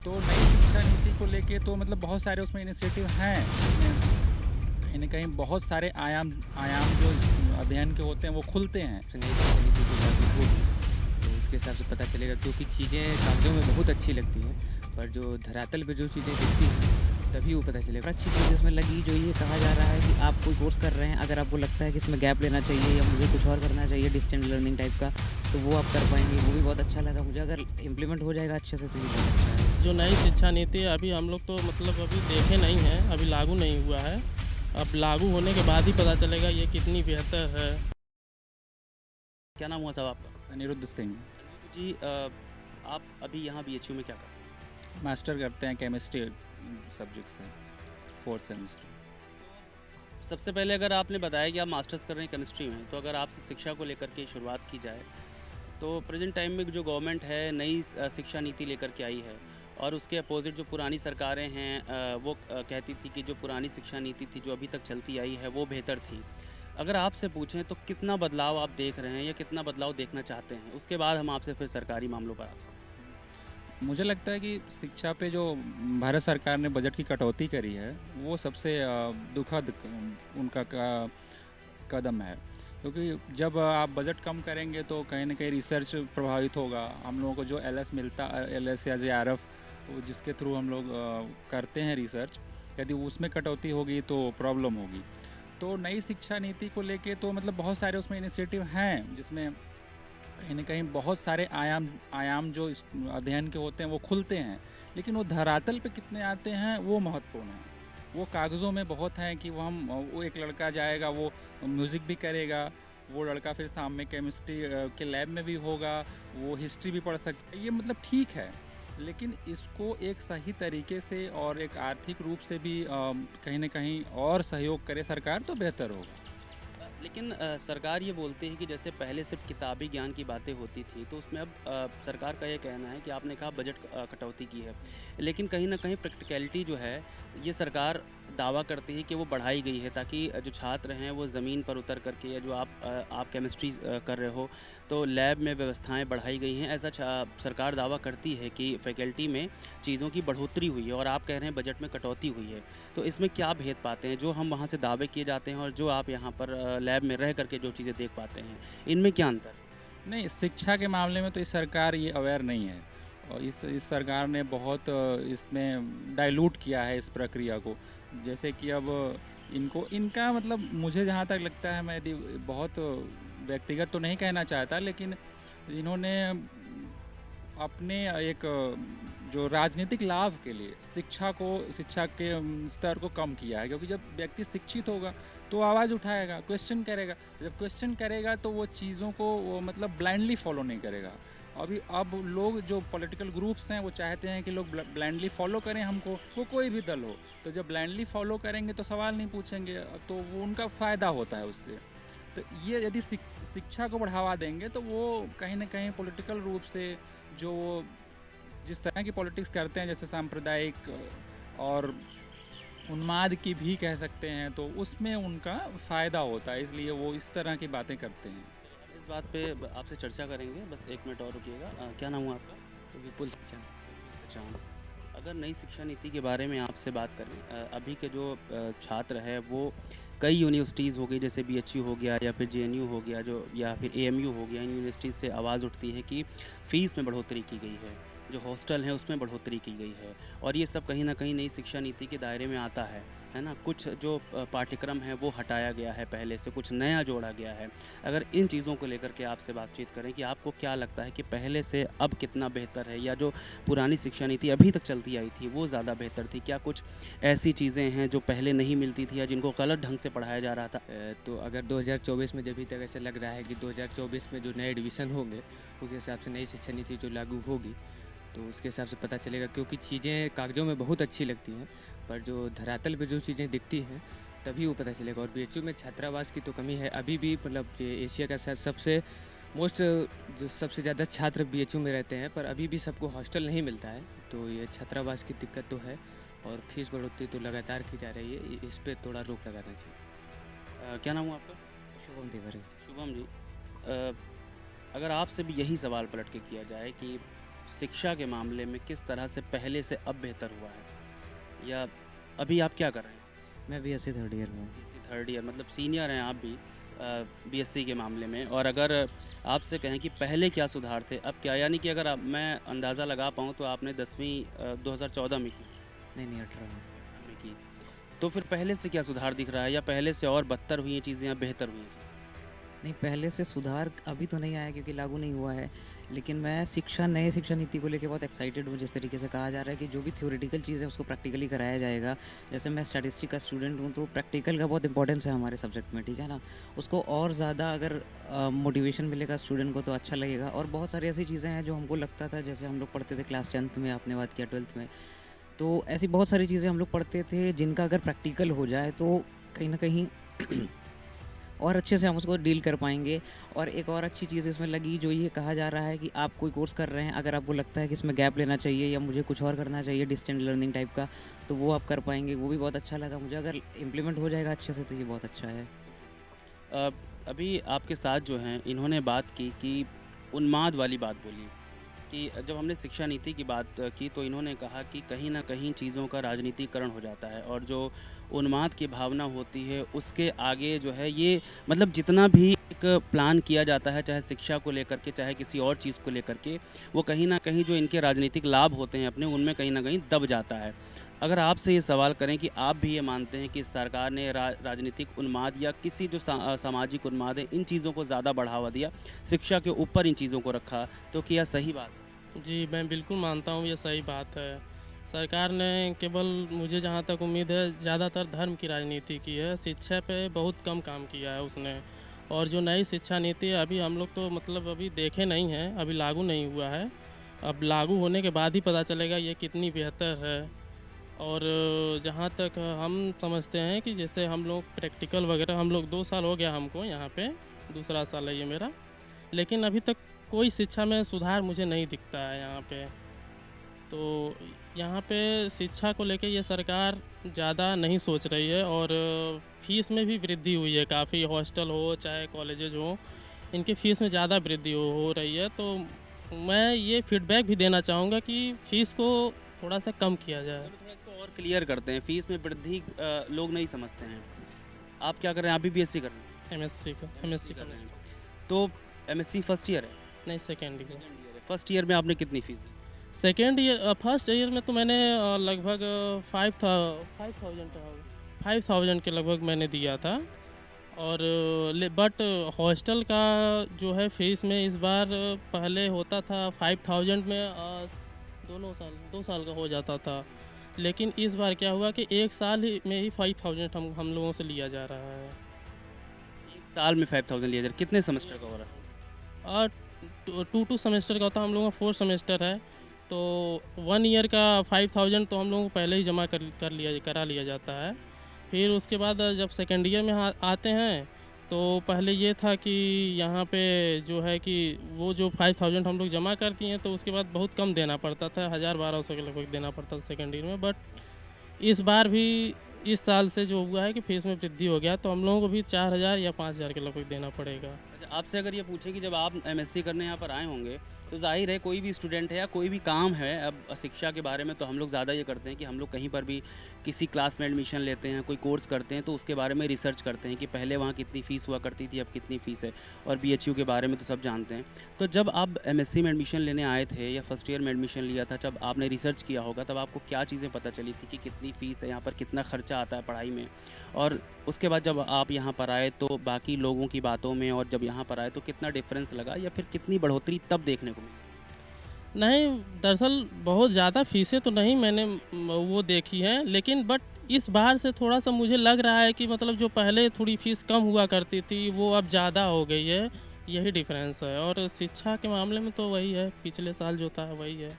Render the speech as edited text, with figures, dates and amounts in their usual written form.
तो नई शिक्षा नीति को लेके तो मतलब बहुत सारे उसमें इनिशिएटिव हैं। कहीं न कहीं बहुत सारे आयाम आयाम जो इस अध्ययन के होते हैं वो खुलते हैं। से नई शिक्षा नीति जो लागू होगी तो उसके हिसाब से पता चलेगा, क्योंकि चीज़ें कागज़ों में बहुत अच्छी लगती हैं, पर जो धरातल पे जो चीज़ें दिखती हैं तभी वो पता चलेगा। अच्छी चीज़ इसमें लगी जो ये कहा जा रहा है कि आप कोई कोर्स कर रहे हैं, अगर आपको लगता है कि इसमें गैप लेना चाहिए या मुझे कुछ और करना चाहिए डिस्टेंस लर्निंग टाइप का, तो वो आप कर पाएँगे। वो भी बहुत अच्छा लगा मुझे। अगर इम्प्लीमेंट हो जाएगा अच्छे से तो ये बहुत अच्छा है। जो नई शिक्षा नीति है अभी हम लोग तो मतलब अभी देखे नहीं हैं, अभी लागू नहीं हुआ है। अब लागू होने के बाद ही पता चलेगा ये कितनी बेहतर है। क्या नाम हुआ साहब आपका? अनिरुद्ध सिंह जी आप अभी यहाँ बीएचयू में क्या कर रहे हैं? मास्टर करते हैं केमिस्ट्री सब्जेक्ट से, 4th सेमेस्टर। सबसे पहले अगर आपने बताया कि आप मास्टर्स कर रहे हैं केमिस्ट्री में, तो अगर आपसे शिक्षा को लेकर के शुरुआत की जाए, तो प्रेजेंट टाइम में जो गवर्नमेंट है नई शिक्षा नीति लेकर के आई है और उसके अपोजिट जो पुरानी सरकारें हैं वो कहती थी कि जो पुरानी शिक्षा नीति थी जो अभी तक चलती आई है वो बेहतर थी। अगर आपसे पूछें तो कितना बदलाव आप देख रहे हैं या कितना बदलाव देखना चाहते हैं? उसके बाद हम आपसे फिर सरकारी मामलों पर आते हैं। मुझे लगता है कि शिक्षा पे जो भारत सरकार ने बजट की कटौती करी है वो सबसे दुखद उनका कदम है, क्योंकि जब आप बजट कम करेंगे तो कहीं ना कहीं रिसर्च प्रभावित होगा। हम लोगों को जो एलएस मिलता, एलएस या जेआरएफ जिसके थ्रू हम लोग करते हैं रिसर्च, यदि उसमें कटौती होगी तो प्रॉब्लम होगी। तो नई शिक्षा नीति को लेके तो मतलब बहुत सारे उसमें इनिशिएटिव हैं, जिसमें कहीं न कहीं बहुत सारे आयाम आयाम जो इस अध्ययन के होते हैं वो खुलते हैं, लेकिन वो धरातल पे कितने आते हैं वो महत्वपूर्ण है। वो कागज़ों में बहुत हैं कि वो एक लड़का जाएगा, वो म्यूज़िक भी करेगा, वो लड़का फिर शाम में केमिस्ट्री के लैब में भी होगा, वो हिस्ट्री भी पढ़ सकता है, ये मतलब ठीक है। लेकिन इसको एक सही तरीके से और एक आर्थिक रूप से भी कहीं न कहीं और सहयोग करे सरकार तो बेहतर होगा। लेकिन सरकार ये बोलती है कि जैसे पहले सिर्फ किताबी ज्ञान की बातें होती थी, तो उसमें अब सरकार का ये कहना है कि आपने कहा बजट कटौती की है, लेकिन कहीं न कहीं प्रैक्टिकलिटी जो है, ये सरकार दावा करती है कि वो बढ़ाई गई है ताकि जो छात्र हैं वो ज़मीन पर उतर करके या जो आप केमिस्ट्री कर रहे हो, तो लैब में व्यवस्थाएँ बढ़ाई गई हैं। ऐसा सरकार दावा करती है कि फैकल्टी में चीज़ों की बढ़ोतरी हुई है और आप कह रहे हैं बजट में कटौती हुई है। तो इसमें क्या भेद पाते हैं जो हम वहाँ से दावे किए जाते हैं और जो आप यहाँ पर लैब में रह करके जो चीज़ें देख पाते हैं, इनमें क्या अंतर है? नहीं, शिक्षा के मामले में तो इस सरकार ये अवेयर नहीं है, और इस सरकार ने बहुत इसमें डाइल्यूट किया है इस प्रक्रिया को। जैसे कि अब इनको इनका मतलब मुझे जहाँ तक लगता है, मैं यदि बहुत व्यक्तिगत तो नहीं कहना चाहता, लेकिन इन्होंने अपने एक जो राजनीतिक लाभ के लिए शिक्षा के स्तर को कम किया है, क्योंकि जब व्यक्ति शिक्षित होगा तो आवाज़ उठाएगा, क्वेश्चन करेगा। जब क्वेश्चन करेगा तो वो चीज़ों को वो मतलब ब्लाइंडली फॉलो नहीं करेगा। अब लोग जो पॉलिटिकल ग्रुप्स हैं वो चाहते हैं कि लोग ब्लाइंडली फॉलो करें हमको, वो कोई भी दल हो। तो जब ब्लाइंडली फॉलो करेंगे तो सवाल नहीं पूछेंगे, तो वो उनका फ़ायदा होता है उससे। तो ये यदि शिक्षा को बढ़ावा देंगे तो वो कहीं ना कहीं पॉलिटिकल रूप से जो जिस तरह की पॉलिटिक्स करते हैं, जैसे सांप्रदायिक और उन्माद की भी कह सकते हैं, तो उसमें उनका फ़ायदा होता है, इसलिए वो इस तरह की बातें करते हैं। इस बात पे आपसे चर्चा करेंगे, बस 1 मिनट और रुकिएगा। क्या नाम हुआ आपका? तो विपुल शिक्षा। अच्छा, अगर नई शिक्षा नीति के बारे में आपसे बात करें, अभी के जो छात्र हैं वो कई यूनिवर्सिटीज़ हो गई, जैसे बीएचयू हो गया या फिर जेएनयू हो गया जो या फिर एएमयू हो गया, इन यूनिवर्सिटीज़ से आवाज़ उठती है कि फ़ीस में बढ़ोतरी की गई है, जो हॉस्टल हैं उसमें बढ़ोतरी की गई है और ये सब कहीं न कहीं नई शिक्षा नीति के दायरे में आता है ना? कुछ जो पाठ्यक्रम है वो हटाया गया है पहले से, कुछ नया जोड़ा गया है। अगर इन चीज़ों को लेकर के आपसे बातचीत करें कि आपको क्या लगता है कि पहले से अब कितना बेहतर है या जो पुरानी शिक्षा नीति अभी तक चलती आई थी वो ज़्यादा बेहतर थी? क्या कुछ ऐसी चीज़ें हैं जो पहले नहीं मिलती थी या जिनको गलत ढंग से पढ़ाया जा रहा था? तो अगर 2024 में जब भी तक ऐसा लग रहा है कि 2024 में जो नए एडमिशन होंगे उसके हिसाब से नई शिक्षा नीति जो लागू होगी तो उसके हिसाब से पता चलेगा, क्योंकि चीज़ें कागज़ों में बहुत अच्छी लगती हैं, पर जो धरातल पे जो चीज़ें दिखती हैं तभी वो पता चलेगा। और बीएचयू में छात्रावास की तो कमी है अभी भी, मतलब ये एशिया का शायद सबसे मोस्ट जो सबसे ज़्यादा छात्र बीएचयू में रहते हैं, पर अभी भी सबको हॉस्टल नहीं मिलता है, तो ये छात्रावास की दिक्कत तो है। और फीस बढ़ोतरी तो लगातार की जा रही है, इस पर थोड़ा रोक लगाना चाहिए। क्या नाम हुआ आपका? शुभम तिवारी। शुभम जी, अगर आपसे भी यही सवाल पलट के किया जाए कि शिक्षा के मामले में किस तरह से पहले से अब बेहतर हुआ है, या अभी आप क्या कर रहे हैं? मैं बीएससी थर्ड ईयर में हूँ। थर्ड ईयर, मतलब सीनियर हैं आप भी बीएससी के मामले में। और अगर आपसे कहें कि पहले क्या सुधार थे, अब क्या, यानी कि अगर मैं अंदाज़ा लगा पाऊँ तो आपने 10वीं 2014 में की? नहीं 18 में की। तो फिर पहले से क्या सुधार दिख रहा है, या पहले से और बदतर हुई हैं चीज़ें या बेहतर हुई हैं? नहीं, पहले से सुधार अभी तो नहीं आया क्योंकि लागू नहीं हुआ है, लेकिन मैं नए शिक्षा नीति को लेके बहुत एक्साइटेड हूँ। जिस तरीके से कहा जा रहा है कि जो भी थ्योरेटिकल चीज़ है उसको प्रैक्टिकली कराया जाएगा। जैसे मैं स्टैटिस्टिक्स का स्टूडेंट हूँ तो प्रैक्टिकल का बहुत इंपॉर्टेंस है हमारे सब्जेक्ट में, ठीक है ना। उसको और ज़्यादा अगर मोटिवेशन मिलेगा स्टूडेंट को तो अच्छा लगेगा। और बहुत सारी ऐसी चीज़ें हैं जो हमको लगता था, जैसे हम लोग पढ़ते थे क्लास 10th में, आपने बात किया 12th में, तो ऐसी बहुत सारी चीज़ें हम लोग पढ़ते थे जिनका अगर प्रैक्टिकल हो जाए तो कहीं ना कहीं और अच्छे से हम उसको डील कर पाएंगे। और एक और अच्छी चीज़ इसमें लगी, जो ये कहा जा रहा है कि आप कोई कोर्स कर रहे हैं, अगर आपको लगता है कि इसमें गैप लेना चाहिए या मुझे कुछ और करना चाहिए डिस्टेंट लर्निंग टाइप का, तो वो आप कर पाएंगे। वो भी बहुत अच्छा लगा मुझे। अगर इम्प्लीमेंट हो जाएगा अच्छे से तो ये बहुत अच्छा है। अभी आपके साथ जो हैं इन्होंने बात की कि उन्माद वाली बात बोली, कि जब हमने शिक्षा नीति की बात की तो इन्होंने कहा कि कहीं ना कहीं चीज़ों का राजनीतिकरण हो जाता है, और जो उन्माद की भावना होती है उसके आगे जो है ये, मतलब जितना भी एक प्लान किया जाता है, चाहे शिक्षा को लेकर के चाहे किसी और चीज़ को लेकर के, वो कहीं ना कहीं जो इनके राजनीतिक लाभ होते हैं अपने, उनमें कहीं ना कहीं दब जाता है। अगर आपसे ये सवाल करें कि आप भी ये मानते हैं कि सरकार ने राजनीतिक उन्माद या किसी जो सामाजिक उन्माद है, इन चीज़ों को ज़्यादा बढ़ावा दिया, शिक्षा के ऊपर इन चीज़ों को रखा, तो क्या सही बात है? जी, मैं बिल्कुल मानता हूँ ये सही बात है। सरकार ने केवल, मुझे जहाँ तक उम्मीद है, ज़्यादातर धर्म की राजनीति की है, शिक्षा पे बहुत कम काम किया है उसने। और जो नई शिक्षा नीति है अभी हम लोग तो मतलब अभी देखे नहीं हैं, अभी लागू नहीं हुआ है। अब लागू होने के बाद ही पता चलेगा ये कितनी बेहतर है। और जहाँ तक हम समझते हैं कि जैसे हम लोग प्रैक्टिकल वगैरह, हम लोग 2 साल हो गया हमको यहाँ पे, दूसरा साल है ये मेरा, लेकिन अभी तक कोई शिक्षा में सुधार मुझे नहीं दिखता है यहाँ पे। तो यहाँ पे शिक्षा को लेके ये सरकार ज़्यादा नहीं सोच रही है। और फीस में भी वृद्धि हुई है काफ़ी, हॉस्टल हो चाहे कॉलेजेज हो, इनके फीस में ज़्यादा वृद्धि हो रही है। तो मैं ये फीडबैक भी देना चाहूँगा कि फ़ीस को थोड़ा सा कम किया जाए। थोड़ा इसको और क्लियर करते हैं, फीस में वृद्धि लोग नहीं समझते हैं। आप क्या कर रहे हैं? आप भी बीएससी कर रहे हैं? एमएससी कर रहे हैं। तो एमएससी फर्स्ट ईयर है? नहीं, सेकेंड ईयर। फर्स्ट ईयर में आपने कितनी फीस दी? सेकेंड ईयर, फर्स्ट ईयर में तो मैंने लगभग 5,000 के लगभग मैंने दिया था। और बट हॉस्टल का जो है फीस में इस बार, पहले होता था 5,000 में 2 साल का हो जाता था, लेकिन इस बार क्या हुआ कि 1 साल में ही 5,000 हम लोगों से लिया जा रहा है। एक साल में 5,000 लिया जा रहा है? कितने सेमेस्टर का हो रहा है? और 2 सेमेस्टर का होता है, हम लोगों का 4 सेमेस्टर है, तो 1 ईयर का 5,000 तो हम लोगों को पहले ही जमा करा लिया जाता है। फिर उसके बाद जब सेकेंड ईयर में आते हैं तो पहले ये था कि यहाँ पे जो है कि वो जो 5,000 हम लोग जमा करती हैं तो उसके बाद बहुत कम देना पड़ता था, 1,000-1,200 के लगभग देना पड़ता था सेकेंड ईयर में। बट इस बार भी, इस साल से जो हुआ है कि फीस में वृद्धि हो गया, तो हम लोगों को भी 4,000 या 5,000 के लगभग देना पड़ेगा। अच्छा, आपसे अगर ये पूछें कि जब आप एमएससी करने यहाँ पर आए होंगे तो जाहिर है कोई भी स्टूडेंट है या कोई भी काम है, अब शिक्षा के बारे में तो हम लोग ज़्यादा ये करते हैं कि हम लोग कहीं पर भी किसी क्लास में एडमिशन लेते हैं, कोई कोर्स करते हैं, तो उसके बारे में रिसर्च करते हैं कि पहले वहाँ कितनी फ़ीस हुआ करती थी, अब कितनी फ़ीस है। और बीएचयू के बारे में तो सब जानते हैं। तो जब आप एमएससी में एडमिशन लेने आए थे या फर्स्ट ईयर में एडमिशन लिया था, जब आपने रिसर्च किया होगा तब आपको क्या चीज़ें पता चली थी कि कितनी फ़ीस है यहाँ पर, कितना खर्चा आता है पढ़ाई में? और उसके बाद जब आप यहाँ पर आए तो बाकी लोगों की बातों में, और जब यहाँ पर आए तो कितना डिफरेंस लगा, या फिर कितनी बढ़ोतरी तब देखने को मिली? नहीं, दरअसल बहुत ज़्यादा फ़ीसें तो नहीं मैंने वो देखी हैं, लेकिन बट इस बार से थोड़ा सा मुझे लग रहा है कि मतलब जो पहले थोड़ी फ़ीस कम हुआ करती थी वो अब ज़्यादा हो गई है, यही डिफरेंस है। और शिक्षा के मामले में तो वही है, पिछले साल जो था वही है।